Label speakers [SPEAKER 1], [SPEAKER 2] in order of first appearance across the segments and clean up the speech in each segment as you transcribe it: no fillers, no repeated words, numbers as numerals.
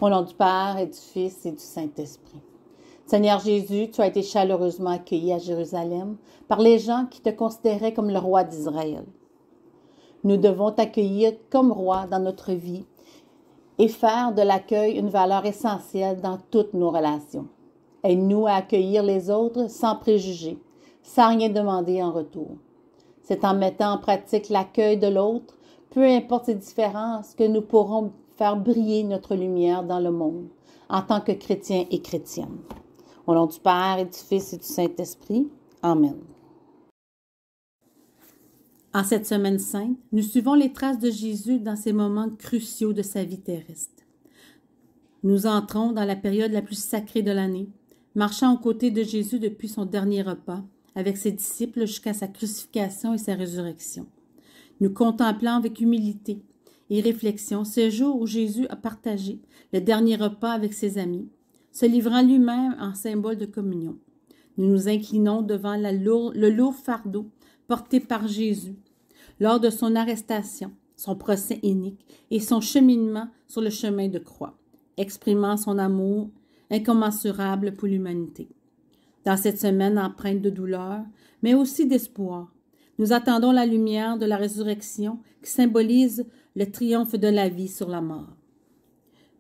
[SPEAKER 1] Au nom du Père et du Fils et du Saint-Esprit. Seigneur Jésus, tu as été chaleureusement accueilli à Jérusalem par les gens qui te considéraient comme le roi d'Israël. Nous devons t'accueillir comme roi dans notre vie et faire de l'accueil une valeur essentielle dans toutes nos relations. Aide-nous à accueillir les autres sans préjugés, sans rien demander en retour. C'est en mettant en pratique l'accueil de l'autre, peu importe ses différences, que nous pourrons faire briller notre lumière dans le monde en tant que chrétiens et chrétiennes. Au nom du Père et du Fils et du Saint-Esprit. Amen. En cette semaine sainte, nous suivons les traces de Jésus dans ces moments cruciaux de sa vie terrestre. Nous entrons dans la période la plus sacrée de l'année, marchant aux côtés de Jésus depuis son dernier repas avec ses disciples jusqu'à sa crucifixion et sa résurrection. Nous contemplons avec humilité et réflexion ce jour où Jésus a partagé le dernier repas avec ses amis, se livrant lui-même en symbole de communion. Nous nous inclinons devant le lourd fardeau porté par Jésus lors de son arrestation, son procès inique et son cheminement sur le chemin de croix, exprimant son amour incommensurable pour l'humanité. Dans cette semaine empreinte de douleur, mais aussi d'espoir, nous attendons la lumière de la résurrection qui symbolise le triomphe de la vie sur la mort.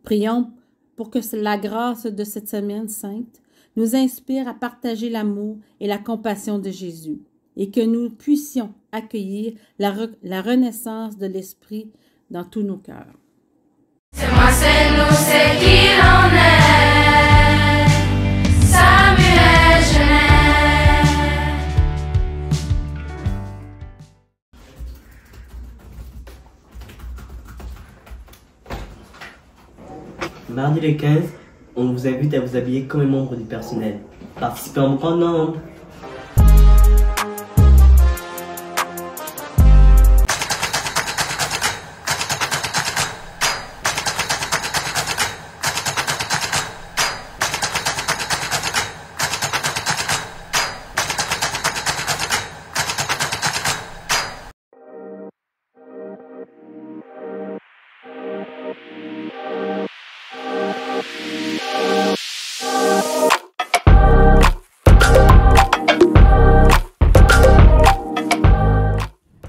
[SPEAKER 1] Prions pour que la grâce de cette semaine sainte nous inspire à partager l'amour et la compassion de Jésus et que nous puissions accueillir la renaissance de l'Esprit dans tous nos cœurs.
[SPEAKER 2] C'est moi, c'est nous, c'est qui l'on est. Samuel Genès.
[SPEAKER 3] Mardi le 15, on vous invite à vous habiller comme un membre du personnel. Participez en grand nombre.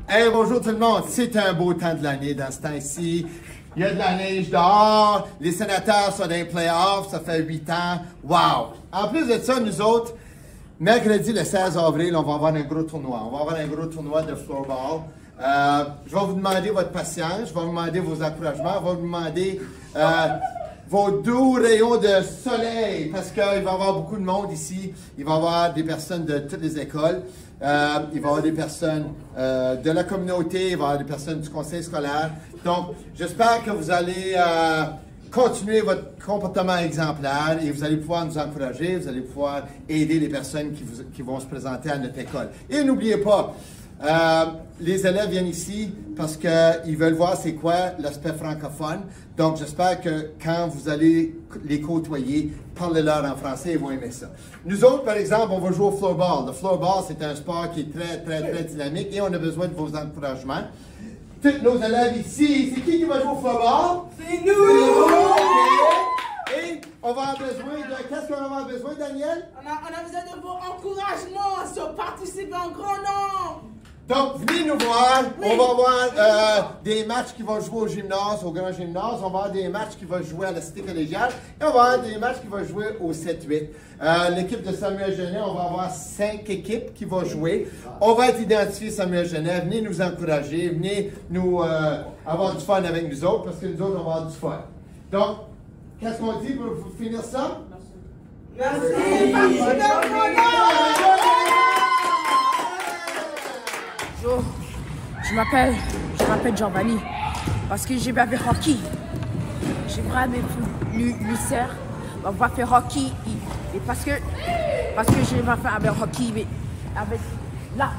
[SPEAKER 4] Hey, bonjour tout le monde, c'est un beau temps de l'année dans ce temps-ci. Il y a de la neige dehors, les sénateurs sont dans les playoffs, ça fait 8 ans. Wow! En plus de ça, nous autres, mercredi le 16 avril, on va avoir un gros tournoi. On va avoir un gros tournoi de floorball. Je vais vous demander votre patience, je vais vous demander vos encouragements, je vais vous demander vos doux rayons de soleil, parce qu'il va y avoir beaucoup de monde ici. Il va y avoir des personnes de toutes les écoles. Il va y avoir des personnes de la communauté, il va y avoir des personnes du conseil scolaire. Donc, j'espère que vous allez continuer votre comportement exemplaire et vous allez pouvoir nous encourager, vous allez pouvoir aider les personnes qui vont se présenter à notre école. Et n'oubliez pas, les élèves viennent ici parce qu'ils veulent voir c'est quoi l'aspect francophone. Donc, j'espère que quand vous allez les côtoyer, parlez-leur en français, ils vont aimer ça. Nous autres, par exemple, on va jouer au floorball. Le floorball, c'est un sport qui est très dynamique et on a besoin de vos encouragements. Tous nos élèves ici, c'est qui va jouer au floorball? C'est nous! Okay. Et on va avoir besoin de... Qu'est-ce qu'on va avoir besoin, Daniel?
[SPEAKER 5] On a besoin de vos encouragements sur participer en grand nombre.
[SPEAKER 4] Donc, venez nous voir.
[SPEAKER 5] Oui.
[SPEAKER 4] On va avoir des matchs qui vont jouer au gymnase, au grand gymnase. On va avoir des matchs qui vont jouer à la cité collégiale. Et on va avoir des matchs qui vont jouer au 7-8. L'équipe de Samuel Genès, on va avoir 5 équipes qui vont jouer. On va être identifié Samuel Genès. Venez nous encourager. Venez nous avoir du fun avec nous autres, parce que nous autres, on va avoir du fun. Donc, qu'est-ce qu'on dit pour finir ça?
[SPEAKER 5] Merci. Bonjour, je m'appelle Giovanni parce que j'ai vu avec Rocky. J'ai vraiment lui sœur on va faire Rocky et parce que j'ai ma fait avec Rocky mais avec là.